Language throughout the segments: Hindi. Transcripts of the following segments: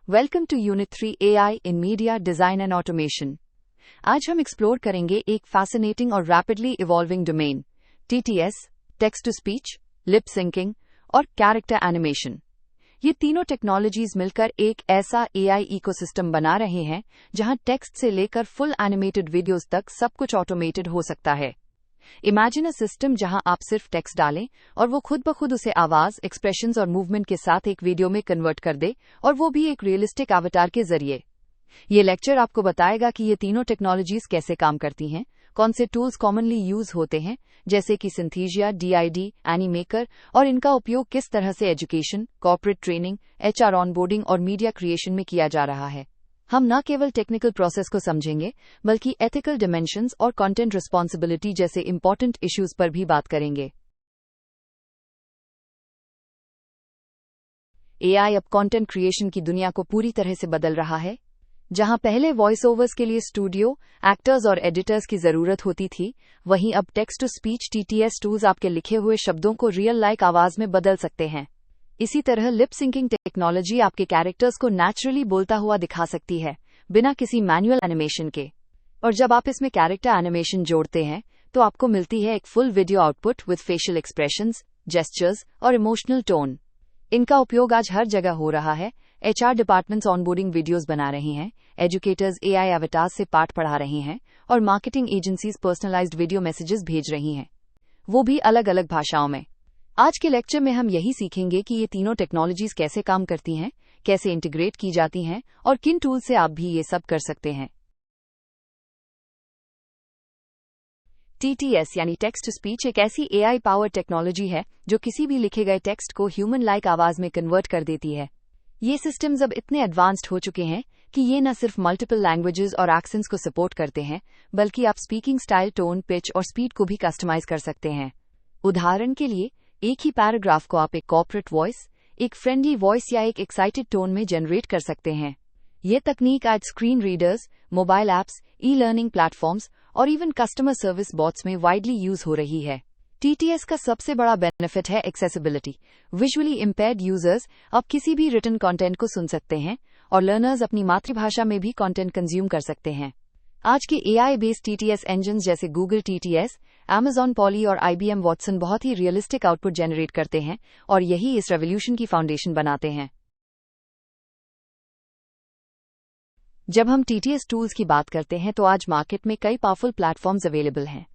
Welcome to unit 3 AI in media design and automation. आज हम एक्सप्लोर करेंगे एक फैसिनेटिंग और rapidly evolving domain, TTS, text to speech, lip syncing और कैरेक्टर एनिमेशन। ये तीनों टेक्नोलॉजीज मिलकर एक ऐसा AI इकोसिस्टम बना रहे हैं जहां टेक्स्ट से लेकर फुल एनिमेटेड वीडियोस तक सब कुछ ऑटोमेटेड हो सकता है। इमेजिन अ सिस्टम जहां आप सिर्फ टेक्स्ट डालें और वो खुद ब खुद उसे आवाज, एक्सप्रेशंस और मूवमेंट के साथ एक वीडियो में कन्वर्ट कर दे, और वो भी एक रियलिस्टिक एवतार के जरिए। ये लेक्चर आपको बताएगा कि ये तीनों टेक्नोलॉजीज कैसे काम करती हैं, कौन से टूल्स कॉमनली यूज होते हैं जैसे कि सिंथेसिया, DID, एनीमेकर, और इनका उपयोग किस तरह से education, corporate training, HR onboarding और मीडिया क्रिएशन में किया जा रहा है। हम न केवल टेक्निकल प्रोसेस को समझेंगे बल्कि एथिकल डिमेंशंस और कंटेंट रिस्पॉन्सिबिलिटी जैसे इंपॉर्टेंट इश्यूज पर भी बात करेंगे। AI अब कंटेंट क्रिएशन की दुनिया को पूरी तरह से बदल रहा है। जहां पहले वॉइस ओवर्स के लिए स्टूडियो, एक्टर्स और एडिटर्स की जरूरत होती थी, वहीं अब text to speech TTS tools आपके लिखे हुए शब्दों को रियल लाइक आवाज में बदल सकते हैं। इसी तरह लिप सिंकिंग टेक्नोलॉजी आपके कैरेक्टर्स को नेचुरली बोलता हुआ दिखा सकती है, बिना किसी मैनुअल एनिमेशन के। और जब आप इसमें कैरेक्टर एनिमेशन जोड़ते हैं तो आपको मिलती है एक full video output with facial expressions, gestures और इमोशनल टोन। इनका उपयोग आज हर जगह हो रहा है। HR डिपार्टमेंट्स ऑनबोर्डिंग वीडियोस बना रही हैं, एजुकेटर्स AI एवटार्स से पाठ पढ़ा रहे हैं, और marketing agencies personalised video messages भेज रही हैं, वो भी अलग अलग भाषाओं में। आज के लेक्चर में हम यही सीखेंगे कि ये तीनों टेक्नोलॉजीज कैसे काम करती हैं, कैसे इंटीग्रेट की जाती हैं और किन टूल से आप भी ये सब कर सकते हैं। TTS यानी टेक्स्ट टू स्पीच एक ऐसी AI पावर टेक्नोलॉजी है जो किसी भी लिखे गए टेक्स्ट को ह्यूमन लाइक आवाज में कन्वर्ट कर देती है। ये सिस्टम्स अब इतने एडवांस्ड हो चुके हैं कि ये न सिर्फ मल्टीपल लैंग्वेजेस और एक्सेंट्स को सपोर्ट करते हैं, बल्कि आप स्पीकिंग स्टाइल, टोन, पिच और स्पीड को भी कस्टमाइज कर सकते हैं। उदाहरण के लिए, एक ही पैराग्राफ को आप एक कॉर्पोरेट वॉइस, एक फ्रेंडली वॉइस या एक एक्साइटेड टोन में जनरेट कर सकते हैं। ये तकनीक आज screen readers, mobile apps, e learning platforms और इवन कस्टमर सर्विस बॉट्स में वाइडली यूज हो रही है। TTS का सबसे बड़ा बेनिफिट है एक्सेसिबिलिटी। विजुअली इम्पेयर्ड यूजर्स अब किसी भी रिटन कंटेंट को सुन सकते हैं, और लर्नर्स अपनी मातृभाषा में भी कंटेंट कंज्यूम कर सकते हैं। आज के AI बेस्ड TTS इंजन जैसे गूगल TTS, Amazon Polly और IBM Watson बहुत ही रियलिस्टिक आउटपुट जनरेट करते हैं, और यही इस रेवोल्यूशन की फाउंडेशन बनाते हैं। जब हम TTS टूल्स की बात करते हैं तो आज मार्केट में कई पावरफुल प्लेटफॉर्म्स अवेलेबल हैं।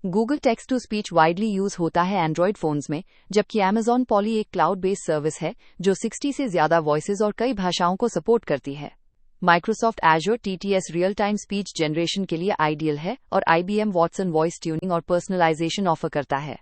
Google text to speech widely use होता है एंड्रॉयड फोन्स में, जबकि Amazon Polly एक क्लाउड बेस्ड सर्विस है जो 60 से ज्यादा वॉइसेस और कई भाषाओं को सपोर्ट करती है। Microsoft Azure TTS real time speech generation के लिए आइडियल है, और IBM Watson वॉइस ट्यूनिंग और पर्सनलाइजेशन ऑफर करता है।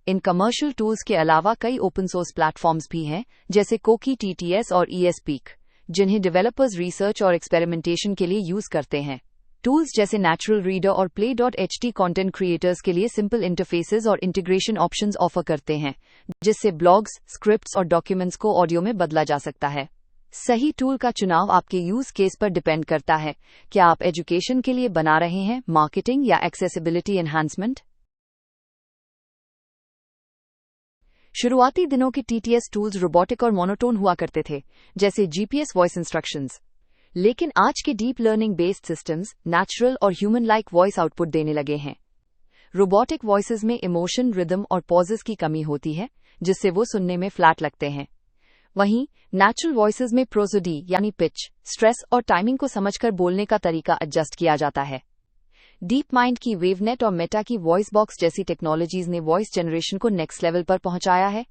इन कमर्शियल टूल्स के अलावा कई ओपन सोर्स प्लेटफॉर्म्स भी हैं, जैसे Koki TTS और ESpeak, जिन्हें डेवलपर्स रिसर्च और एक्सपेरिमेंटेशन के लिए यूज करते हैं। टूल्स जैसे नेचुरल रीडर और Play.ht कंटेंट क्रिएटर्स के लिए सिंपल इंटरफेसेस और इंटीग्रेशन ऑप्शंस ऑफर करते हैं, जिससे ब्लॉग्स, स्क्रिप्ट्स और डॉक्यूमेंट्स को ऑडियो में बदला जा सकता है। सही टूल का चुनाव आपके यूज केस पर डिपेंड करता है। क्या आप एजुकेशन के लिए बना रहे हैं, मार्केटिंग या एक्सेसिबिलिटी एनहांसमेंट? शुरुआती दिनों के TTS टूल्स रोबोटिक और मोनोटोन हुआ करते थे, जैसे GPS वॉइस इंस्ट्रक्शंस। लेकिन आज के deep learning based systems natural और ह्यूमन लाइक वॉइस आउटपुट देने लगे हैं। रोबोटिक वॉइसेस में इमोशन, रिदम और पॉजेस की कमी होती है, जिससे वो सुनने में फ्लैट लगते हैं। वहीं नेचुरल वॉइसेस में प्रोसोडी यानी पिच, स्ट्रेस और टाइमिंग को समझकर बोलने का तरीका एडजस्ट किया जाता है। डीप माइंड की वेवनेट और मेटा की वॉइस बॉक्स जैसी टेक्नोलॉजीज ने वॉइस जनरेशन को नेक्स्ट लेवल पर पहुंचाया है।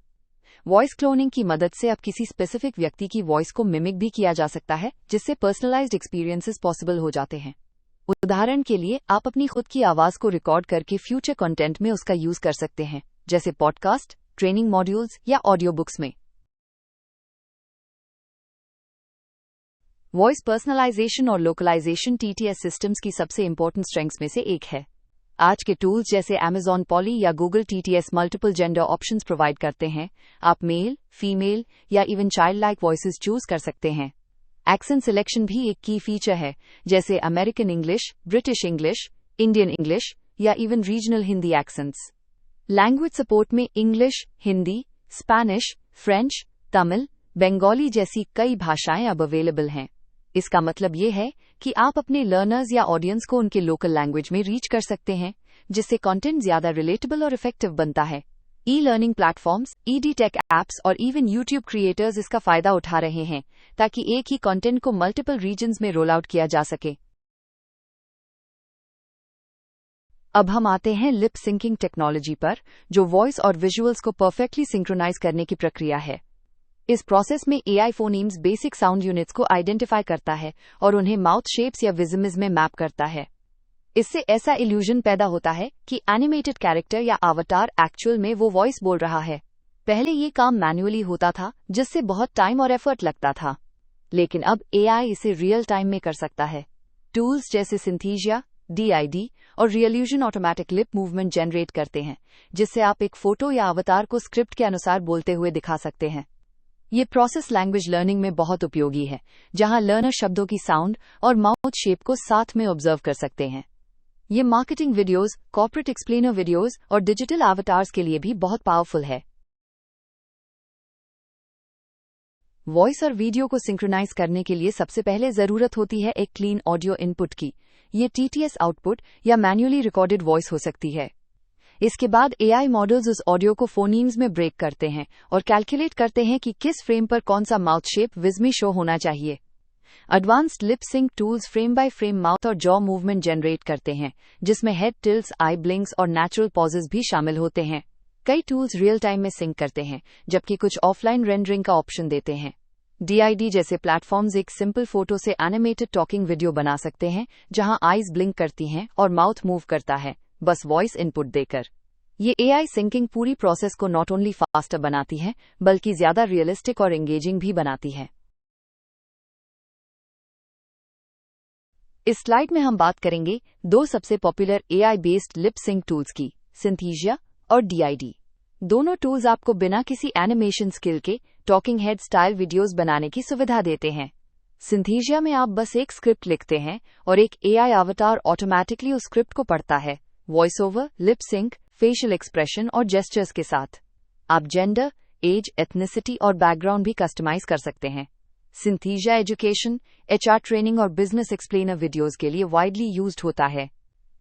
वॉइस क्लोनिंग की मदद से अब किसी स्पेसिफिक व्यक्ति की वॉइस को मिमिक भी किया जा सकता है, जिससे पर्सनलाइज्ड एक्सपीरियंसेस पॉसिबल हो जाते हैं। उदाहरण के लिए, आप अपनी खुद की आवाज को रिकॉर्ड करके फ्यूचर कंटेंट में उसका यूज कर सकते हैं, जैसे पॉडकास्ट, ट्रेनिंग मॉड्यूल्स या ऑडियो बुक्स में। वॉइस पर्सनलाइजेशन और लोकलाइजेशन TTS सिस्टम्स की सबसे इंपॉर्टेंट स्ट्रेंथ्स में से एक है। आज के टूल्स जैसे Amazon Polly या Google TTS multiple gender options provide करते हैं। आप मेल, फीमेल या even child like voices choose कर सकते हैं। एक्सेंट सिलेक्शन भी एक की फीचर है, जैसे American English, British English, Indian English या even regional Hindi accents. Language support में English, Hindi, Spanish, French, Tamil, Bengali जैसी कई भाषाएं अब अवेलेबल हैं। इसका मतलब ये है कि आप अपने लर्नर्स या ऑडियंस को उनके लोकल लैंग्वेज में रीच कर सकते हैं, जिससे कंटेंट ज्यादा रिलेटेबल और इफेक्टिव बनता है। E learning platforms, ed tech apps और इवन यूट्यूब क्रिएटर्स इसका फायदा उठा रहे हैं ताकि एक ही कंटेंट को मल्टीपल रीजन्स में रोल आउट किया जा सके। अब हम आते हैं लिप सिंकिंग टेक्नोलॉजी पर, जो वॉइस और विजुअल्स को परफेक्टली सिंक्रोनाइज करने की प्रक्रिया है। इस प्रोसेस में AI phonemes basic sound units को आइडेंटिफाई करता है और उन्हें माउथ शेप्स या विज़म्स में मैप करता है। इससे ऐसा इल्यूजन पैदा होता है कि एनिमेटेड कैरेक्टर या अवतार एक्चुअल में वो वॉइस बोल रहा है। पहले ये काम मैन्युअली होता था, जिससे बहुत टाइम और एफर्ट लगता था, लेकिन अब एआई इसे रियल टाइम में कर सकता है। टूल्स जैसे सिंथीसिया, डीआईडी और रियल्यूजन ऑटोमेटिक लिप मूवमेंट जनरेट करते हैं, जिससे आप एक फोटो या अवतार को स्क्रिप्ट के अनुसार बोलते हुए दिखा सकते हैं। ये प्रोसेस लैंग्वेज लर्निंग में बहुत उपयोगी है, जहां लर्नर शब्दों की साउंड और माउथ शेप को साथ में ऑब्जर्व कर सकते हैं। ये marketing videos, corporate explainer videos और डिजिटल एवटार्स के लिए भी बहुत पावरफुल है। वॉइस और वीडियो को सिंक्रोनाइज करने के लिए सबसे पहले जरूरत होती है एक क्लीन ऑडियो इनपुट की। ये टीटीएस आउटपुट या मैन्युअली रिकॉर्डेड वॉइस हो सकती है। इसके बाद एआई मॉडल्स उस ऑडियो को फोनीम्स में ब्रेक करते हैं और कैलकुलेट करते हैं कि किस फ्रेम पर कौन सा माउथ शेप विज़मी शो होना चाहिए। Advanced lip sync tools frame by frame mouth और जॉ मूवमेंट जनरेट करते हैं, जिसमें हेड टिल्ट्स, आई ब्लिंक्स और नेचुरल पॉजेज भी शामिल होते हैं। कई टूल्स रियल टाइम में सिंक करते हैं, जबकि कुछ ऑफलाइन रेंडरिंग का ऑप्शन देते हैं। डीआईडी जैसे प्लेटफॉर्म्स एक सिंपल फोटो से एनिमेटेड टॉकिंग वीडियो बना सकते हैं, जहां आईज ब्लिंक करती हैं और माउथ मूव करता है, बस वॉइस इनपुट देकर। ये एआई सिंकिंग पूरी प्रोसेस को नॉट ओनली फास्टर बनाती है, बल्कि ज्यादा रियलिस्टिक और एंगेजिंग भी बनाती है। इस स्लाइड में हम बात करेंगे दो सबसे popular AI based lip sync tools की, सिंथीसिया और डीआईडी। दोनों टूल्स आपको बिना किसी एनिमेशन स्किल के टॉकिंग हेड स्टाइल वीडियोस बनाने की सुविधा देते हैं। सिंथीसिया में आप बस एक स्क्रिप्ट लिखते हैं और एक एआई अवतार ऑटोमेटिकली उस स्क्रिप्ट को पढ़ता है, voice over, lip sync, facial expression और जेस्चर्स के साथ। आप जेंडर, एज, एथनिसिटी और बैकग्राउंड भी कस्टमाइज कर सकते हैं। सिंथीसिया एजुकेशन, एचआर ट्रेनिंग और बिजनेस एक्सप्लेनर वीडियोस के लिए वाइडली यूज्ड होता है।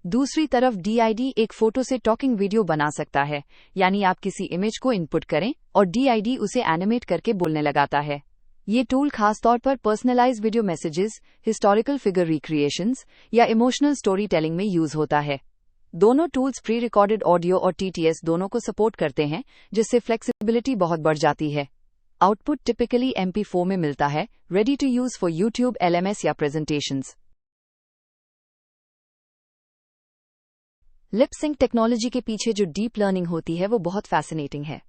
दूसरी तरफ डीआईडी एक फोटो से टॉकिंग वीडियो बना सकता है, यानी आप किसी इमेज को इनपुट करें और डीआईडी उसे एनिमेट करके बोलने लगाता है। ये टूल खासतौर पर personalised video messages, historical figure recreations या इमोशनल स्टोरी टेलिंग में यूज होता है। दोनों टूल्स प्री रिकॉर्डेड ऑडियो और टीटीएस दोनों को सपोर्ट करते हैं, जिससे फ्लेक्सिबिलिटी बहुत बढ़ जाती है। आउटपुट टिपिकली MP4 में मिलता है, ready to use for YouTube, LMS या प्रेजेंटेशंस। लिप सिंक टेक्नोलॉजी के पीछे जो डीप लर्निंग होती है वो बहुत फैसिनेटिंग है।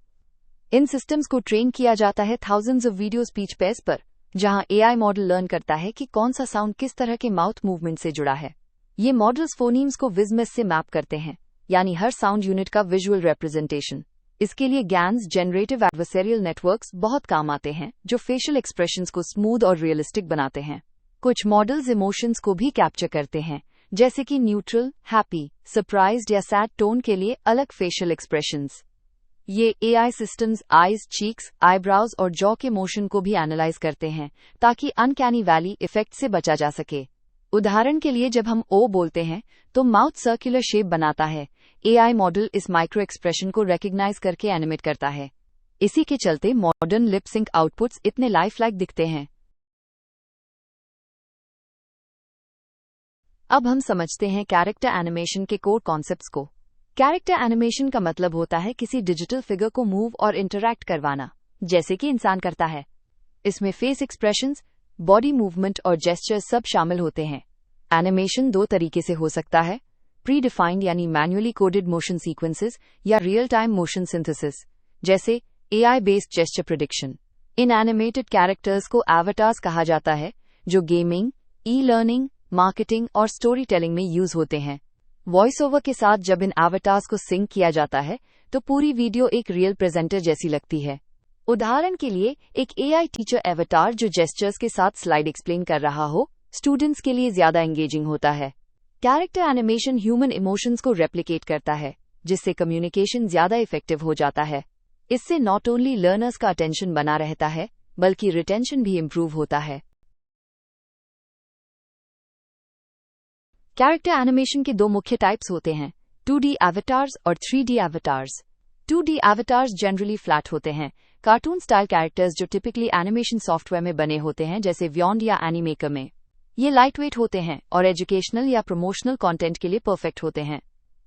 इन सिस्टम्स को ट्रेन किया जाता है thousands of video speech pairs पर, जहां एआई मॉडल लर्न करता है कि कौन सा साउंड किस तरह के माउथ मूवमेंट से जुड़ा है। ये मॉडल्स फोनीम्स को विज़मेस से मैप करते हैं, यानी हर साउंड यूनिट का विजुअल रिप्रेजेंटेशन। इसके लिए गैन्स, जनरेटिव एडवर्सेरियल नेटवर्क्स बहुत काम आते हैं, जो फेशियल एक्सप्रेशंस को स्मूथ और रियलिस्टिक बनाते हैं। कुछ मॉडल्स इमोशंस को भी कैप्चर करते हैं, जैसे कि न्यूट्रल, हैप्पी, सरप्राइज्ड या सैड टोन के लिए अलग फेशियल एक्सप्रेशंस। ये AI systems eyes, cheeks, eyebrows और जॉ के मोशन को भी एनालाइज करते हैं, ताकि अनकैनी वैली इफेक्ट से बचा जा सके। उदाहरण के लिए, जब हम ओ बोलते हैं तो माउथ सर्कुलर शेप बनाता है। एआई मॉडल इस माइक्रो एक्सप्रेशन को रिकॉग्नाइज करके एनिमेट करता है। इसी के चलते मॉडर्न लिप सिंक आउटपुट्स इतने लाइफ लाइक दिखते हैं। अब हम समझते हैं कैरेक्टर एनिमेशन के कोर कॉन्सेप्ट्स को। कैरेक्टर एनिमेशन का मतलब होता है किसी डिजिटल फिगर को मूव और इंटरैक्ट करवाना, जैसे कि इंसान करता है। इसमें फेस एक्सप्रेशंस, बॉडी मूवमेंट और जेस्चर्स सब शामिल होते हैं। एनिमेशन दो तरीके से हो सकता है, प्री डिफाइंड यानी मैन्युअली कोडेड मोशन सीक्वेंसेस या रियल टाइम मोशन सिंथेसिस, जैसे AI based gesture prediction. In animated characters को एवटार्स कहा जाता है, जो गेमिंग, ई लर्निंग, मार्केटिंग और स्टोरी टेलिंग में यूज होते हैं। वॉइस ओवर के साथ जब इन एवटार्स को सिंक किया जाता है, तो पूरी वीडियो एक रियल प्रेजेंटर जैसी लगती है। उदाहरण के लिए, एक एआई टीचर एवटार जो जेस्चर्स के साथ स्लाइड एक्सप्लेन कर रहा हो, स्टूडेंट्स के लिए ज्यादा एंगेजिंग होता है। कैरेक्टर एनिमेशन ह्यूमन इमोशंस को रेप्लिकेट करता है, जिससे कम्युनिकेशन ज्यादा इफेक्टिव हो जाता है। इससे नॉट ओनली लर्नर्स का अटेंशन बना रहता है, बल्कि रिटेंशन भी इंप्रूव होता है। कैरेक्टर एनिमेशन के दो मुख्य टाइप्स होते हैं, 2D एवेटार्स और 3D avatars. 2D avatars generally flat होते हैं, कार्टून स्टाइल कैरेक्टर्स जो टिपिकली एनिमेशन सॉफ्टवेयर में बने होते हैं, जैसे व्योंड या एनीमेकर में। ये लाइटवेट होते हैं और एजुकेशनल या प्रमोशनल कंटेंट के लिए परफेक्ट होते हैं।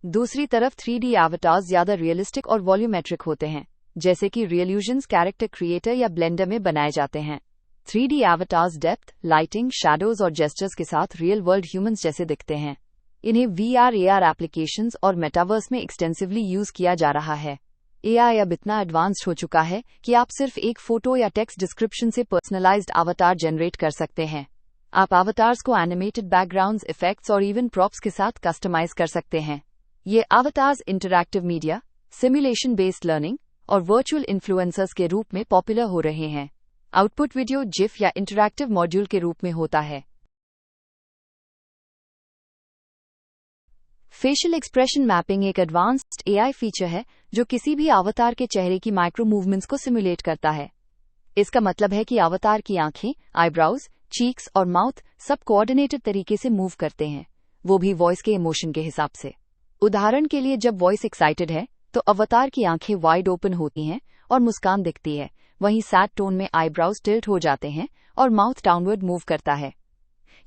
दूसरी तरफ 3D एवेटार्स ज्यादा रियलिस्टिक और वॉल्यूमेट्रिक होते हैं, जैसे कि रियल्यूजन्स कैरेक्टर क्रिएटर या ब्लेंडर में बनाए जाते हैं। 3D avatars depth, lighting, shadows और जेस्चर्स के साथ रियल वर्ल्ड ह्यूमंस जैसे दिखते हैं। इन्हें VR AR एप्लीकेशंस और मेटावर्स में एक्सटेंसिवली यूज किया जा रहा है। AI अब इतना एडवांस्ड हो चुका है कि आप सिर्फ एक फोटो या टेक्स्ट डिस्क्रिप्शन से पर्सनलाइज्ड अवतार जनरेट कर सकते हैं। आप अवतार्स को एनिमेटेड बैकग्राउंड्स, इफेक्ट्स और इवन प्रॉप्स के साथ कस्टमाइज कर सकते हैं। ये avatars interactive media, simulation based learning और वर्चुअल इन्फ्लुएंसर्स के रूप में पॉपुलर हो रहे हैं। आउटपुट वीडियो जिफ या इंटरैक्टिव मॉड्यूल के रूप में होता है। फेशियल एक्सप्रेशन मैपिंग एक एडवांस्ड AI फीचर है जो किसी भी अवतार के चेहरे की माइक्रो मूवमेंट्स को सिमुलेट करता है। इसका मतलब है कि अवतार की आंखें, आईब्राउज, चीक्स और माउथ सब कोऑर्डिनेटेड तरीके से मूव करते हैं, वो भी वॉइस के इमोशन के हिसाब से। उदाहरण के लिए, जब वॉइस एक्साइटेड है तो अवतार की आंखें वाइड ओपन होती हैं और मुस्कान दिखती है, वहीं सैड टोन में आईब्राउज टिल्ट हो जाते हैं और माउथ डाउनवर्ड मूव करता है।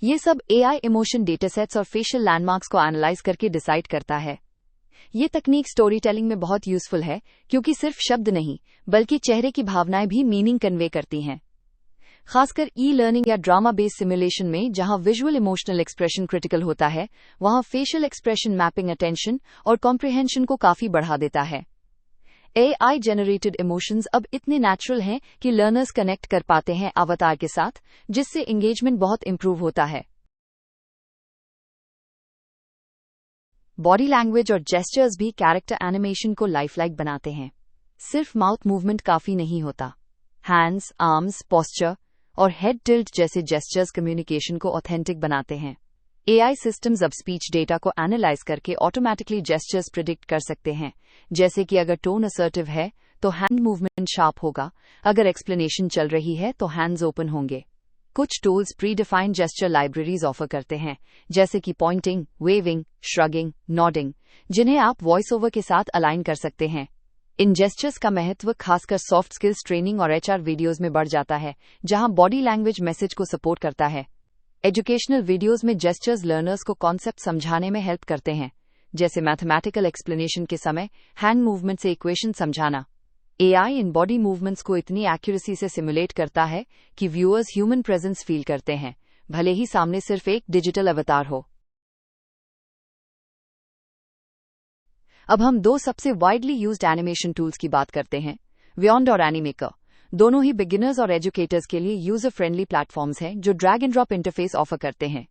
ये सब AI इमोशन डेटासेट्स और फेशियल लैंडमार्क्स को एनालाइज करके डिसाइड करता है। ये तकनीक स्टोरी टेलिंग में बहुत यूजफुल है, क्योंकि सिर्फ शब्द नहीं बल्कि चेहरे की भावनाएं भी मीनिंग कन्वे करती हैं। खासकर ई-लर्निंग या ड्रामा बेस्ड सिमुलेशन में, जहां विजुअल इमोशनल एक्सप्रेशन क्रिटिकल होता है, वहां फेशियल एक्सप्रेशन मैपिंग अटेंशन और कॉम्प्रिहेंशन को काफी बढ़ा देता है। AI जनरेटेड इमोशंस अब इतने नेचुरल हैं कि लर्नर्स कनेक्ट कर पाते हैं अवतार के साथ, जिससे एंगेजमेंट बहुत इंप्रूव होता है। बॉडी लैंग्वेज और जेस्चर्स भी कैरेक्टर एनिमेशन को लाइफलाइक बनाते हैं। सिर्फ माउथ मूवमेंट काफी नहीं होता। हैंड्स, आर्म्स, पोस्चर और हेड टिल्ट जैसे जेस्चर्स कम्युनिकेशन को ऑथेंटिक बनाते हैं। AI सिस्टम्स अब स्पीच डेटा को एनालाइज करके ऑटोमेटिकली जेस्चर्स प्रिडिक्ट कर सकते हैं, जैसे कि अगर टोन असर्टिव है तो हैंड मूवमेंट शार्प होगा, अगर एक्सप्लेनेशन चल रही है तो हैंड्स ओपन होंगे। कुछ tools pre defined gesture libraries offer करते हैं, जैसे कि पॉइंटिंग, वेविंग, श्रगिंग, नॉडिंग, जिन्हें आप वॉइस ओवर के साथ अलाइन कर सकते हैं। इन जेस्चर्स का महत्व खासकर सॉफ्ट स्किल्स ट्रेनिंग और HR वीडियोज में बढ़ जाता है, जहां बॉडी लैंग्वेज मैसेज को सपोर्ट करता है। एजुकेशनल वीडियोज में जेस्चर्स लर्नर्स को कॉन्सेप्ट समझाने में हेल्प करते हैं, जैसे मैथमेटिकल एक्सप्लेनेशन के समय हैंड मूवमेंट से इक्वेशन समझाना। AI इन बॉडी मूवमेंट्स को इतनी एक्यूरेसी से सिमुलेट करता है कि व्यूअर्स ह्यूमन प्रेजेंस फील करते हैं, भले ही सामने सिर्फ एक डिजिटल अवतार हो। अब हम दो सबसे वाइडली यूज्ड एनिमेशन टूल्स की बात करते हैं, व्योंड और एनीमेकर। दोनों ही बिगिनर्स और एजुकेटर्स के लिए यूजर फ्रेंडली प्लेटफॉर्म्स हैं जो drag and drop interface offer करते हैं।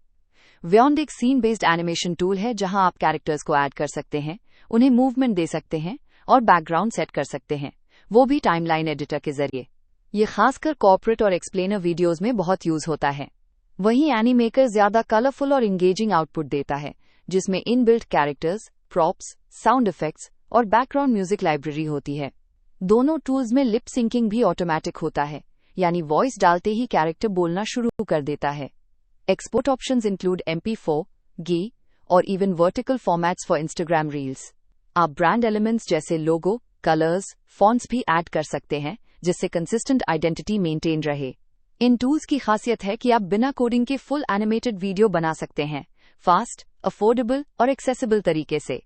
व्योंड एक सीन बेस्ड एनिमेशन टूल है जहां आप कैरेक्टर्स को ऐड कर सकते हैं, उन्हें मूवमेंट दे सकते हैं और बैकग्राउंड सेट कर सकते हैं, वो भी टाइमलाइन एडिटर के जरिए। ये खासकर कॉर्पोरेट और एक्सप्लेनर वीडियोज में बहुत यूज होता है। वहीं एनीमेकर ज्यादा कलरफुल और इंगेजिंग आउटपुट देता है, जिसमें inbuilt characters, props, sound effects और बैकग्राउंड म्यूजिक लाइब्रेरी होती है। दोनों टूल्स में लिप सिंकिंग भी ऑटोमेटिक होता है, यानी वॉइस डालते ही कैरेक्टर बोलना शुरू कर देता है। Export options include MP4, GI और even vertical formats for Instagram reels. आप ब्रांड एलिमेंट्स जैसे लोगो, कलर्स, फॉन्ट्स भी ऐड कर सकते हैं, जिससे कंसिस्टेंट आइडेंटिटी मेंटेन रहे। इन टूल्स की खासियत है कि आप बिना कोडिंग के फुल एनिमेटेड वीडियो बना सकते हैं, फास्ट, अफोर्डेबल और एक्सेसिबल तरीके से।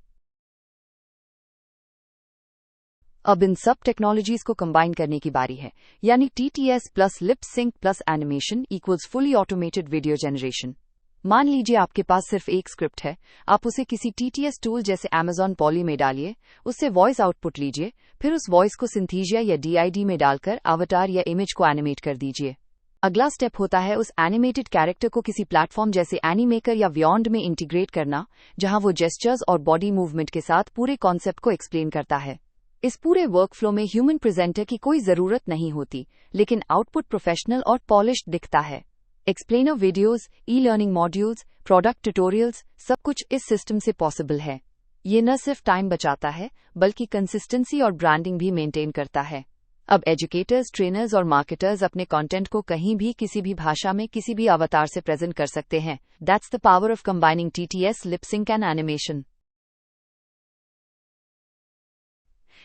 अब इन सब टेक्नोलॉजीज को कंबाइन करने की बारी है, यानी TTS plus lip sync plus animation equals fully automated video generation. मान लीजिए आपके पास सिर्फ एक स्क्रिप्ट है, आप उसे किसी TTS टूल जैसे Amazon Polly में डालिए, उससे वॉइस आउटपुट लीजिए, फिर उस वॉइस को सिंथेसिया या DID में डालकर अवतार या इमेज को एनिमेट कर दीजिए। अगला स्टेप होता है उस एनिमेटेड कैरेक्टर को किसी प्लेटफॉर्म जैसे एनीमेकर या व्योंड में इंटीग्रेट करना, जहां वो जेस्चर्स और बॉडी मूवमेंट के साथ पूरे कॉन्सेप्ट को एक्सप्लेन करता है। इस पूरे वर्कफ्लो में ह्यूमन प्रेजेंटर की कोई जरूरत नहीं होती, लेकिन आउटपुट प्रोफेशनल और पॉलिश्ड दिखता है। Explainer videos, e learning modules, product tutorials, सब कुछ इस सिस्टम से पॉसिबल है। ये न सिर्फ टाइम बचाता है, बल्कि कंसिस्टेंसी और ब्रांडिंग भी मेंटेन करता है। अब एजुकेटर्स, ट्रेनर्स और मार्केटर्स अपने कंटेंट को कहीं भी, किसी भी भाषा में, किसी भी अवतार से प्रेजेंट कर सकते हैं। That's the power of combining TTS, lip sync and animation.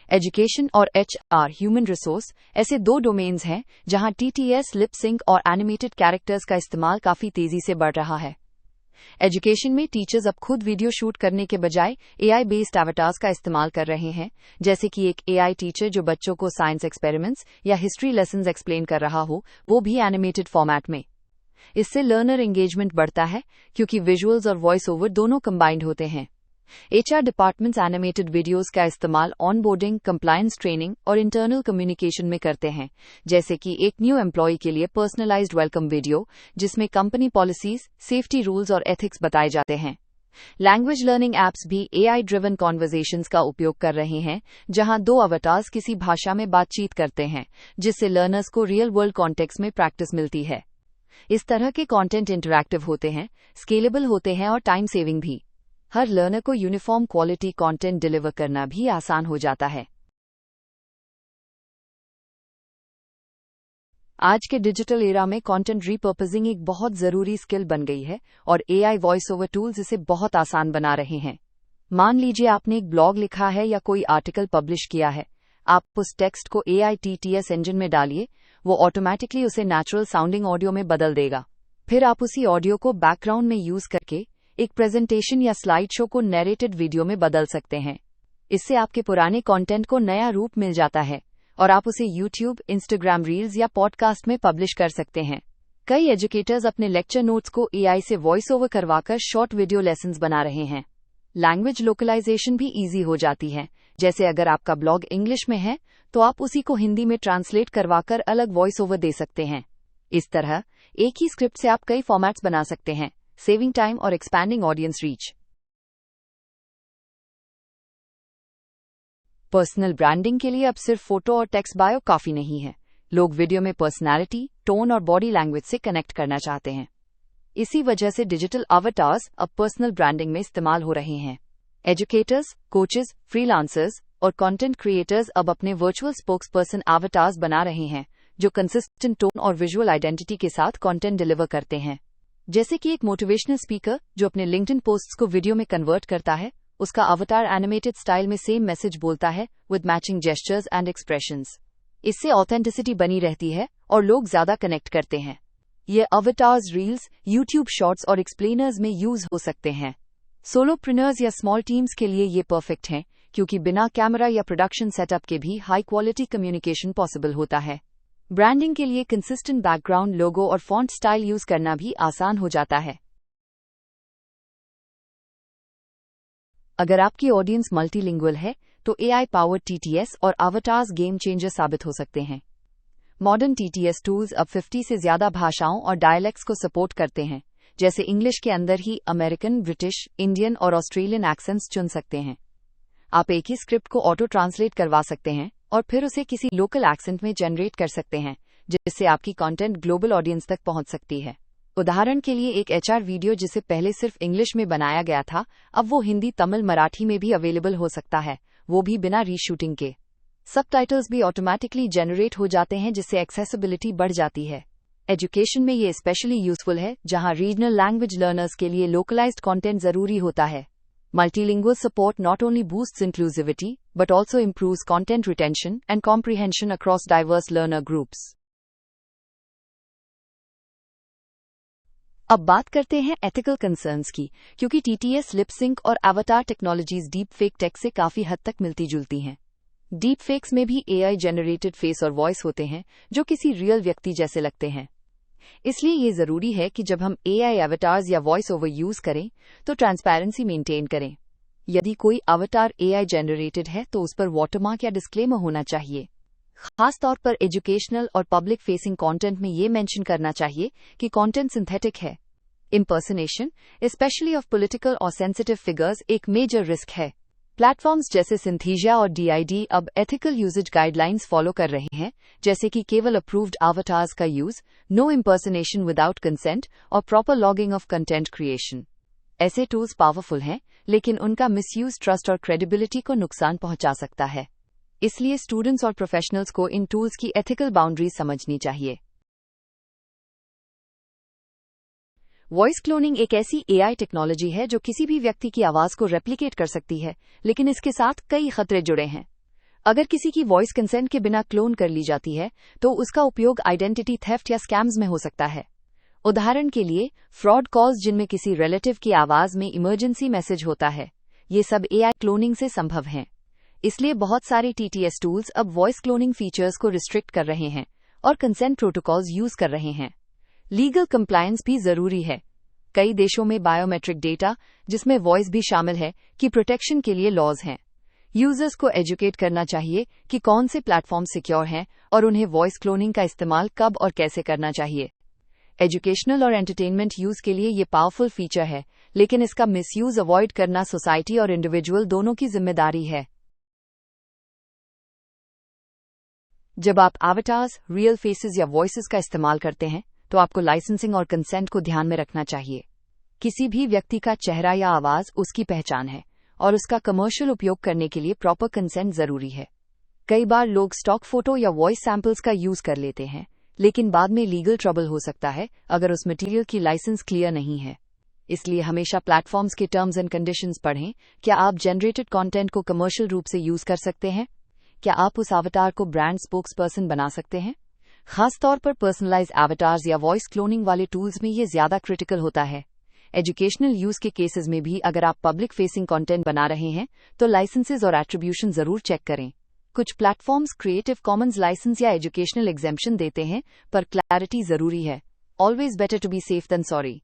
Education और HR, ह्यूमन रिसोर्स, ऐसे दो डोमेन्स हैं जहां TTS, लिप सिंक और एनिमेटेड कैरेक्टर्स का इस्तेमाल काफी तेजी से बढ़ रहा है। एजुकेशन में टीचर्स अब खुद वीडियो शूट करने के बजाय AI बेस्ड एवाटार्स का इस्तेमाल कर रहे हैं, जैसे कि एक AI टीचर जो बच्चों को साइंस एक्सपेरिमेंट्स या हिस्ट्री लेसन्स एक्सप्लेन कर रहा हो, वो भी एनिमेटेड फॉर्मेट में। इससे लर्नर एंगेजमेंट बढ़ता है क्योंकि विजुअल्स और वॉइस ओवर दोनों कंबाइंड होते हैं। HR डिपार्टमेंट्स एनिमेटेड वीडियोस का इस्तेमाल ऑनबोर्डिंग, कंप्लायंस ट्रेनिंग और इंटरनल कम्युनिकेशन में करते हैं, जैसे कि एक न्यू एम्प्लॉय के लिए पर्सनलाइज्ड वेलकम वीडियो जिसमें कंपनी पॉलिसीज, सेफ्टी रूल्स और एथिक्स बताए जाते हैं। लैंग्वेज लर्निंग एप्स भी AI ड्रिवन कॉन्वर्सेशंस का उपयोग कर रहे हैं, जहां दो अवतार्स किसी भाषा में बातचीत करते हैं, जिससे लर्नर्स को रियल वर्ल्ड कॉन्टेक्स्ट में प्रैक्टिस मिलती है। इस तरह के कंटेंट इंटरैक्टिव होते हैं, स्केलेबल होते हैं और टाइम सेविंग भी। हर लर्नर को यूनिफॉर्म क्वालिटी कंटेंट डिलीवर करना भी आसान हो जाता है। आज के डिजिटल एरा में कंटेंट रीपर्पसिंग एक बहुत जरूरी स्किल बन गई है और AI वॉइस ओवर टूल्स इसे बहुत आसान बना रहे हैं। मान लीजिए आपने एक ब्लॉग लिखा है या कोई आर्टिकल पब्लिश किया है। आप उस टेक्स्ट को AI TTS इंजन में डालिए, वो ऑटोमेटिकली उसे नेचुरल साउंडिंग ऑडियो में बदल देगा। फिर आप उसी ऑडियो को बैकग्राउंड में यूज करके एक प्रेजेंटेशन या स्लाइड शो को नैरेटेड वीडियो में बदल सकते हैं। इससे आपके पुराने कंटेंट को नया रूप मिल जाता है और आप उसे YouTube, Instagram रील्स या पॉडकास्ट में पब्लिश कर सकते हैं। कई एजुकेटर्स अपने लेक्चर नोट्स को AI से वॉइस ओवर करवाकर शॉर्ट वीडियो लेसन्स बना रहे हैं। लैंग्वेज लोकलाइजेशन भी इजी हो जाती है, जैसे अगर आपका ब्लॉग इंग्लिश में है तो आप उसी को हिंदी में ट्रांसलेट करवाकर अलग वॉइस ओवर दे सकते हैं। इस तरह एक ही स्क्रिप्ट से आप कई फॉर्मेट्स बना सकते हैं, सेविंग टाइम और expanding audience reach. Personal branding के लिए अब सिर्फ फोटो और टेक्स्ट बायो काफी नहीं है। लोग वीडियो में पर्सनैलिटी, टोन और बॉडी लैंग्वेज से कनेक्ट करना चाहते हैं। इसी वजह से डिजिटल अवतार्स अब पर्सनल ब्रांडिंग में इस्तेमाल हो रहे हैं। एजुकेटर्स, कोचेस, फ्रीलांसर्स और कंटेंट क्रिएटर्स अब अपने वर्चुअल स्पोक्सपर्सन अवतार्स बना रहे हैं, जो कंसिस्टेंट टोन और विजुअल आइडेंटिटी के साथ कंटेंट डिलीवर करते हैं। जैसे कि एक मोटिवेशनल स्पीकर जो अपने लिंक्डइन पोस्ट्स को वीडियो में कन्वर्ट करता है, उसका अवतार एनिमेटेड स्टाइल में सेम मैसेज बोलता है with matching gestures and expressions. इससे ऑथेंटिसिटी बनी रहती है और लोग ज्यादा कनेक्ट करते हैं। ये अवतार्स रील्स, यूट्यूब शॉर्ट्स और एक्सप्लेनर्स में यूज हो सकते हैं। सोलोप्रेन्योर्स या स्मॉल टीम्स के लिए ये परफेक्ट हैं, क्योंकि बिना कैमरा या प्रोडक्शन सेटअप के भी हाई क्वालिटी कम्युनिकेशन पॉसिबल होता है। ब्रांडिंग के लिए कंसिस्टेंट बैकग्राउंड, लोगो और फॉन्ट स्टाइल यूज करना भी आसान हो जाता है। अगर आपकी ऑडियंस मल्टीलिंगुअल है तो AI पावर्ड TTS और अवतार्स गेम चेंजर साबित हो सकते हैं। मॉडर्न TTS टूल्स अब 50 से ज्यादा भाषाओं और डायलेक्ट्स को सपोर्ट करते हैं, जैसे इंग्लिश के अंदर ही अमेरिकन, ब्रिटिश, इंडियन और ऑस्ट्रेलियन एक्सेंट्स चुन सकते हैं। आप एक ही स्क्रिप्ट को ऑटो ट्रांसलेट करवा सकते हैं और फिर उसे किसी लोकल एक्सेंट में जनरेट कर सकते हैं, जिससे आपकी कंटेंट ग्लोबल ऑडियंस तक पहुंच सकती है। उदाहरण के लिए एक HR वीडियो जिसे पहले सिर्फ इंग्लिश में बनाया गया था, अब वो हिंदी, तमिल, मराठी में भी अवेलेबल हो सकता है, वो भी बिना रीशूटिंग के। सबटाइटल्स भी ऑटोमेटिकली जनरेट हो जाते हैं, जिससे एक्सेसिबिलिटी बढ़ जाती है। एजुकेशन में ये स्पेशली यूजफुल है, जहां रीजनल लैंग्वेज लर्नर्स के लिए लोकलाइज्ड कंटेंट जरूरी होता है। Multilingual support not only boosts inclusivity, but also improves content retention and comprehension across diverse learner groups. अब बात करते हैं एथिकल कंसर्न्स की, क्योंकि TTS, लिप सिंक और अवतार टेक्नोलॉजीज डीप फेक टेक से काफी हद तक मिलती जुलती हैं। डीप फेक्स में भी AI जनरेटेड फेस और वॉइस होते हैं, जो किसी रियल व्यक्ति जैसे लगते हैं। इसलिए ये जरूरी है कि जब हम AI अवतार्स या वॉइस ओवर यूज करें तो ट्रांसपेरेंसी मेंटेन करें। यदि कोई अवतार AI जनरेटेड है तो उस पर वाटरमार्क या डिस्क्लेमर होना चाहिए। खास तौर पर एजुकेशनल और पब्लिक फेसिंग कंटेंट में ये मेंशन करना चाहिए कि कंटेंट सिंथेटिक है। इम्पर्सनेशन, स्पेशली ऑफ पॉलिटिकल और सेंसिटिव फिगर्स, एक मेजर रिस्क है। प्लेटफॉर्म्स जैसे सिंथीसिया और DID अब एथिकल यूजेज गाइडलाइंस फॉलो कर रहे हैं, जैसे कि केवल अप्रूव्ड अवतार्स का use, no impersonation without consent और proper logging of content creation. ऐसे टूल्स पावरफुल हैं, लेकिन उनका मिसयूज ट्रस्ट और क्रेडिबिलिटी को नुकसान पहुंचा सकता है। इसलिए स्टूडेंट्स और प्रोफेशनल्स को इन टूल्स की एथिकल बाउंड्रीज समझनी चाहिए। वॉइस क्लोनिंग एक ऐसी एआई टेक्नोलॉजी है जो किसी भी व्यक्ति की आवाज को रेप्लिकेट कर सकती है, लेकिन इसके साथ कई खतरे जुड़े हैं। अगर किसी की वॉइस कंसेंट के बिना क्लोन कर ली जाती है, तो उसका उपयोग आइडेंटिटी थेफ्ट या स्कैम्स में हो सकता है। उदाहरण के लिए, फ्रॉड कॉल्स जिनमें किसी रिलेटिव की आवाज में इमरजेंसी मैसेज होता है, ये सब एआई क्लोनिंग से संभव हैं। इसलिए बहुत सारे टीटीएस टूल्स अब वॉइस क्लोनिंग फीचर्स को रिस्ट्रिक्ट कर रहे हैं और कंसेंट प्रोटोकॉल्स यूज कर रहे हैं। लीगल कंप्लायंस भी जरूरी है। कई देशों में बायोमेट्रिक डेटा, जिसमें वॉइस भी शामिल है, की प्रोटेक्शन के लिए लॉज हैं। यूजर्स को एजुकेट करना चाहिए कि कौन से प्लेटफॉर्म सिक्योर हैं और उन्हें वॉइस क्लोनिंग का इस्तेमाल कब और कैसे करना चाहिए। एजुकेशनल और एंटरटेनमेंट यूज के लिए ये पावरफुल फीचर है, लेकिन इसका मिसयूज अवॉइड करना सोसाइटी और इंडिविजुअल दोनों की जिम्मेदारी है। जब आप एवटार्स, रियल फेसेस या वॉइसेस का इस्तेमाल करते हैं, तो आपको लाइसेंसिंग और कंसेंट को ध्यान में रखना चाहिए। किसी भी व्यक्ति का चेहरा या आवाज उसकी पहचान है और उसका कमर्शियल उपयोग करने के लिए प्रॉपर कंसेंट जरूरी है। कई बार लोग स्टॉक फोटो या वॉइस सैंपल्स का यूज कर लेते हैं, लेकिन बाद में लीगल ट्रबल हो सकता है अगर उस मटेरियल की लाइसेंस क्लियर नहीं है। इसलिए हमेशा प्लेटफॉर्म्स के टर्म्स एंड कंडीशंस पढ़ें। क्या आप जनरेटेड कंटेंट को कमर्शियल रूप से यूज कर सकते हैं? क्या आप उस अवतार को ब्रांड स्पोक्स पर्सन बना सकते हैं? खास तौर पर पर्सनलाइज एवटार्स या वॉइस क्लोनिंग वाले टूल्स में ये ज्यादा क्रिटिकल होता है। एजुकेशनल यूज के केसेस में भी अगर आप पब्लिक फेसिंग कंटेंट बना रहे हैं, तो लाइसेंसेज और एट्रीब्यूशन जरूर चेक करें। कुछ प्लेटफॉर्म्स क्रिएटिव कॉमन्स लाइसेंस या एजुकेशनल एग्जेम्पशन देते हैं, पर क्लैरिटी जरूरी है। Always better to be safe than sorry.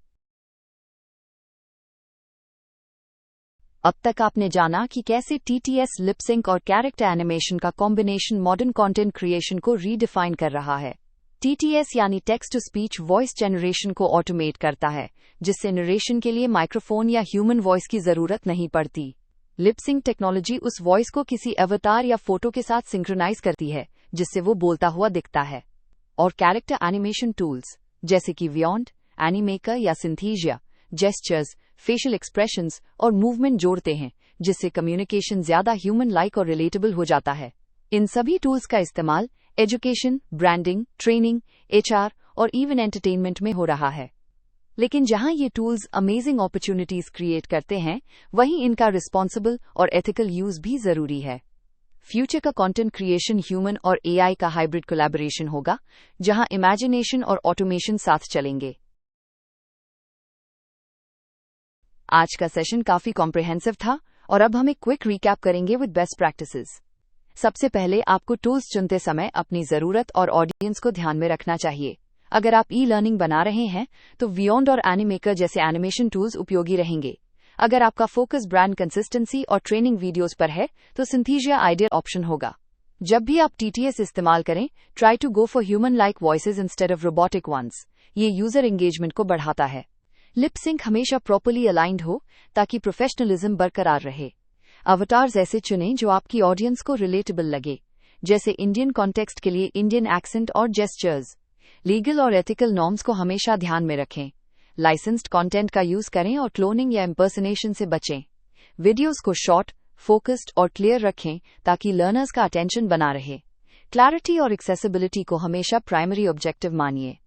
अब तक आपने जाना कि कैसे टीटीएस लिपसिंक और कैरेक्टर एनिमेशन का कॉम्बिनेशन मॉडर्न कंटेंट क्रिएशन को रीडिफाइन कर रहा है। टीटीएस यानी text to speech voice generation को ऑटोमेट करता है, जिससे नरेशन के लिए माइक्रोफोन या ह्यूमन वॉइस की जरूरत नहीं पड़ती। लिपसिंक टेक्नोलॉजी उस वॉइस को किसी अवतार या फोटो के साथ सिंक्रोनाइज करती है, जिससे वो बोलता हुआ दिखता है। और कैरेक्टर एनिमेशन टूल्स जैसे कि वियॉन्ड, एनीमेकर या सिंथीसिया जेस्चर्स, फेशियल एक्सप्रेशंस और मूवमेंट जोड़ते हैं, जिससे कम्युनिकेशन ज्यादा ह्यूमन लाइक और रिलेटेबल हो जाता है। इन सभी टूल्स का इस्तेमाल एजुकेशन, ब्रांडिंग, ट्रेनिंग, एचआर और इवन एंटरटेनमेंट में हो रहा है। लेकिन जहां ये टूल्स अमेजिंग अपॉर्चुनिटीज क्रिएट करते हैं, वहीं इनका रिस्पॉन्सिबल और एथिकल यूज भी जरूरी है। फ्यूचर का कंटेंट क्रिएशन ह्यूमन और एआई का हाइब्रिड कोलैबोरेशन होगा, जहां इमेजिनेशन और ऑटोमेशन साथ चलेंगे। आज का सेशन काफी कॉम्प्रिहेंसिव था और अब हम एक क्विक रिकैप करेंगे विद बेस्ट प्रैक्टिसेस। सबसे पहले आपको टूल्स चुनते समय अपनी जरूरत और ऑडियंस को ध्यान में रखना चाहिए। अगर आप ई लर्निंग बना रहे हैं, तो वियॉन्ड और एनीमेकर जैसे एनिमेशन टूल्स उपयोगी रहेंगे। अगर आपका फोकस ब्रांड कंसिस्टेंसी और ट्रेनिंग वीडियोस पर है, तो सिंथीसिया आइडियल ऑप्शन होगा। जब भी आप टीटीएस इस्तेमाल करें, try to go for human like voices instead of robotic ones. ये यूजर एंगेजमेंट को बढ़ाता है। लिप सिंक हमेशा प्रॉपर्ली अलाइंड हो, ताकि प्रोफेशनलिज्म बरकरार रहे। अवतार्स ऐसे चुनें जो आपकी ऑडियंस को रिलेटेबल लगे, जैसे इंडियन कॉन्टेक्स्ट के लिए इंडियन एक्सेंट और जेस्चर्स। लीगल और एथिकल नॉर्म्स को हमेशा ध्यान में रखें। लाइसेंस्ड कंटेंट का यूज करें और क्लोनिंग या इम्पर्सनेशन से बचें। वीडियोस को शॉर्ट, फोकस्ड और क्लियर रखें, ताकि लर्नर्स का अटेंशन बना रहे। क्लैरिटी और एक्सेसिबिलिटी को हमेशा प्राइमरी ऑब्जेक्टिव मानिए।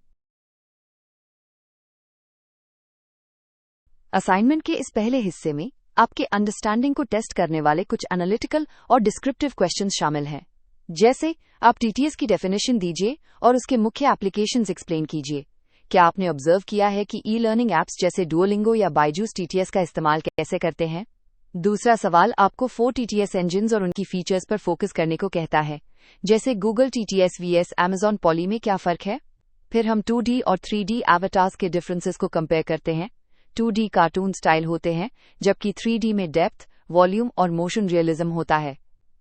असाइनमेंट के इस पहले हिस्से में आपके अंडरस्टैंडिंग को टेस्ट करने वाले कुछ एनालिटिकल और डिस्क्रिप्टिव क्वेश्चंस शामिल हैं। जैसे, आप टीटीएस की डेफिनेशन दीजिए और उसके मुख्य एप्लीकेशंस एक्सप्लेन कीजिए। क्या आपने ऑब्जर्व किया है कि ई लर्निंग एप्स जैसे डुओलिंगो या बायजूस टीटीएस का इस्तेमाल कैसे करते हैं? दूसरा सवाल आपको 4 टीटीएस इंजन्स और उनकी फीचर्स पर फोकस करने को कहता है, जैसे Google TTS vs Amazon Polly में क्या फर्क है? फिर हम 2D और 3D एवटार्स के डिफरेंसेस को कंपेयर करते हैं। 2D कार्टून स्टाइल होते हैं, जबकि 3D में डेप्थ, वॉल्यूम और मोशन रियलिज्म होता है।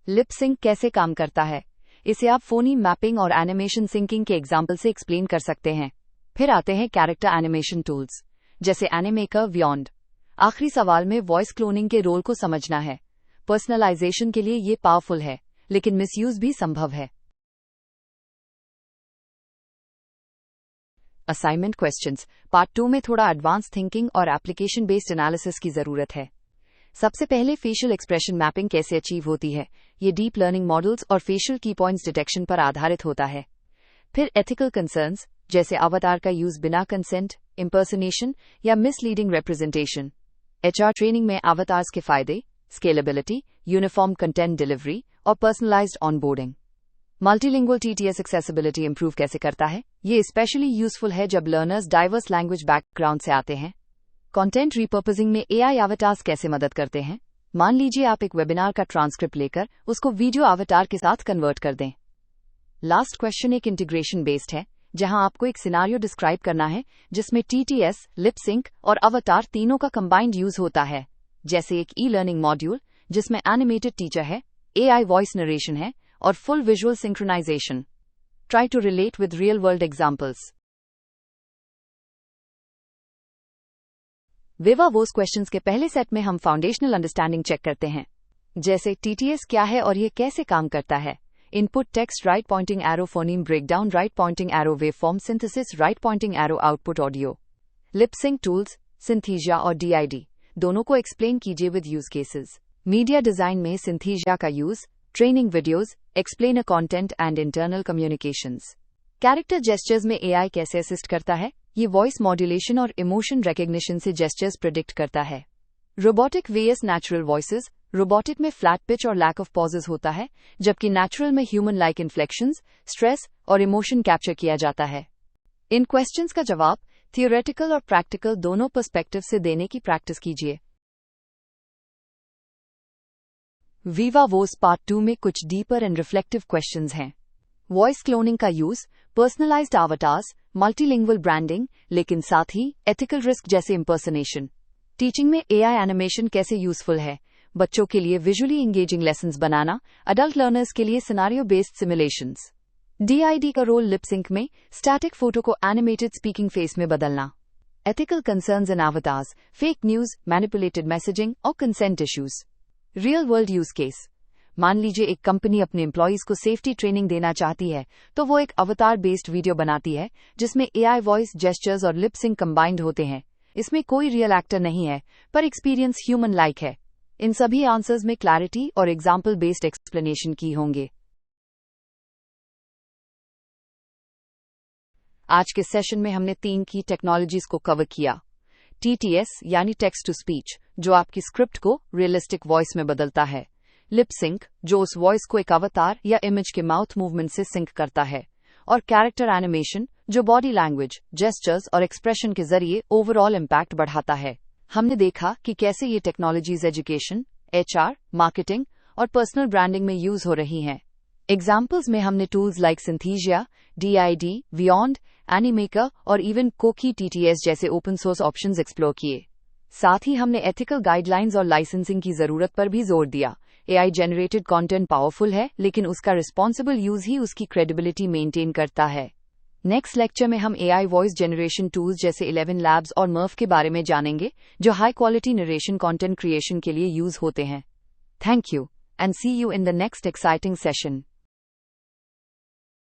लिप सिंक कैसे काम करता है? इसे आप फोनी मैपिंग और एनिमेशन सिंकिंग के एग्जाम्पल से एक्सप्लेन कर सकते हैं। फिर आते हैं कैरेक्टर एनिमेशन टूल्स, जैसे एनिमेकर, वियॉन्ड। आखिरी सवाल में वॉइस क्लोनिंग के रोल को समझना है। पर्सनलाइजेशन के लिए ये पावरफुल है, लेकिन मिसयूज भी संभव है। असाइनमेंट क्वेश्चंस पार्ट 2 में थोड़ा एडवांस थिंकिंग और एप्लीकेशन बेस्ड एनालिसिस की जरूरत है। सबसे पहले फेशियल एक्सप्रेशन मैपिंग कैसे अचीव होती है। ये डीप लर्निंग मॉडल्स और फेशियल की पॉइंट्स डिटेक्शन पर आधारित होता है। फिर एथिकल कंसर्न्स, जैसे अवतार का यूज बिना कंसेंट, इम्पर्सनेशन या मिसलीडिंग रिप्रेजेंटेशन। एचआर ट्रेनिंग में अवतार्स के फायदे, स्केलेबिलिटी, यूनिफॉर्म कंटेंट डिलीवरी और personalised onboarding. Multilingual TTS accessibility improve कैसे करता है। ये स्पेशली यूजफुल है जब लर्नर्स डाइवर्स लैंग्वेज बैकग्राउंड से आते हैं। कंटेंट रिपर्पसिंग में एआई अवतार्स कैसे मदद करते हैं। मान लीजिए आप एक वेबिनार का ट्रांसक्रिप्ट लेकर उसको वीडियो अवतार के साथ कन्वर्ट कर दें। लास्ट क्वेश्चन एक इंटीग्रेशन बेस्ड है, जहां आपको एक सिनारियो डिस्क्राइब करना है जिसमें टीटीएस, लिप सिंक और अवतार तीनों का कंबाइंड यूज होता है। जैसे एक ई लर्निंग मॉड्यूल जिसमें एनिमेटेड टीचर है, एआई वॉइस नरेशन है और full visual synchronisation. Try to relate with real world examples. Viva voce questions के पहले सेट में हम फाउंडेशनल अंडरस्टैंडिंग चेक करते हैं, जैसे टीटीएस क्या है और ये कैसे काम करता है। Input text, right pointing arrow phoneme breakdown, right pointing arrow waveform synthesis, right pointing arrow output audio. Lip sync tools, Synthesia और डीआईडी, दोनों को एक्सप्लेन कीजिए with use cases. Media design में सिंथीसिया का use, training videos, explainer content and internal communications. Character gestures में एआई कैसे असिस्ट करता है। ये वॉइस मॉड्यूलेशन और इमोशन रिकग्निशन से जेस्चर्स प्रिडिक्ट करता है। Robotic versus natural voices, robotic में फ्लैट पिच और लैक ऑफ पॉजेज होता है, जबकि नेचुरल में ह्यूमन लाइक इन्फ्लेक्शंस, स्ट्रेस और इमोशन कैप्चर किया जाता है। इन क्वेश्चंस का जवाब थियोरेटिकल और प्रैक्टिकल दोनों पर्सपेक्टिव से देने की प्रैक्टिस कीजिए। वीवा वोस पार्ट 2 में कुछ डीपर एंड रिफ्लेक्टिव क्वेश्चंस हैं। वॉइस क्लोनिंग का use, personalised avatars, multilingual branding, लेकिन साथ ही एथिकल रिस्क जैसे इम्पर्सनेशन। टीचिंग में एआई एनिमेशन कैसे यूजफुल है। बच्चों के लिए विजुअली एंगेजिंग लेसन्स बनाना, अडल्ट लर्नर्स के लिए सिनारियो बेस्ड सिमुलेशंस। डीआईडी का रोल लिप सिंक में, स्टैटिक फोटो को एनिमेटेड स्पीकिंग फेस में बदलना। Ethical concerns in avatars, fake news, manipulated messaging और consent issues. Real world use case, मान लीजिए एक कंपनी अपने एम्प्लॉइज को सेफ्टी ट्रेनिंग देना चाहती है, तो वो एक अवतार बेस्ड वीडियो बनाती है जिसमें एआई वॉइस, जेस्चर्स और लिप सिंक कंबाइंड होते हैं। इसमें कोई रियल एक्टर नहीं है, पर एक्सपीरियंस ह्यूमन लाइक है। इन सभी आंसर्स में क्लैरिटी और एग्जाम्पल बेस्ड एक्सप्लेनेशन की होंगे। आज के सेशन में हमने 3 की टेक्नोलॉजीज को कवर किया। टीटीएस यानी टेक्स्ट टू स्पीच, जो आपकी स्क्रिप्ट को रियलिस्टिक वॉइस में बदलता है। लिप सिंक, जो उस वॉइस को एक अवतार या इमेज के माउथ मूवमेंट से सिंक करता है। और कैरेक्टर एनिमेशन, जो बॉडी लैंग्वेज, जेस्चर्स और एक्सप्रेशन के जरिए ओवरऑल इम्पैक्ट बढ़ाता है। हमने देखा कि कैसे ये टेक्नोलॉजीज एजुकेशन, एचआर, मार्केटिंग और पर्सनल ब्रांडिंग में यूज हो रही हैं। एग्जाम्पल्स में हमने टूल्स लाइक सिंथीसिया, डीआईडी, बियॉन्ड, एनीमेकर और इवन कोकी टीटीएस जैसे ओपन सोर्स ऑप्शंस एक्सप्लोर किए। साथ ही हमने एथिकल गाइडलाइंस और लाइसेंसिंग की जरूरत पर भी जोर दिया। एआई जनरेटेड कंटेंट पावरफुल है, लेकिन उसका रिस्पॉन्सिबल यूज ही उसकी क्रेडिबिलिटी मेंटेन करता है। नेक्स्ट लेक्चर में हम एआई वॉइस जनरेशन टूल्स जैसे 11 लैब्स और मर्फ के बारे में जानेंगे, जो high quality narration content creation के लिए यूज होते हैं। Thank you and see you in the next exciting session.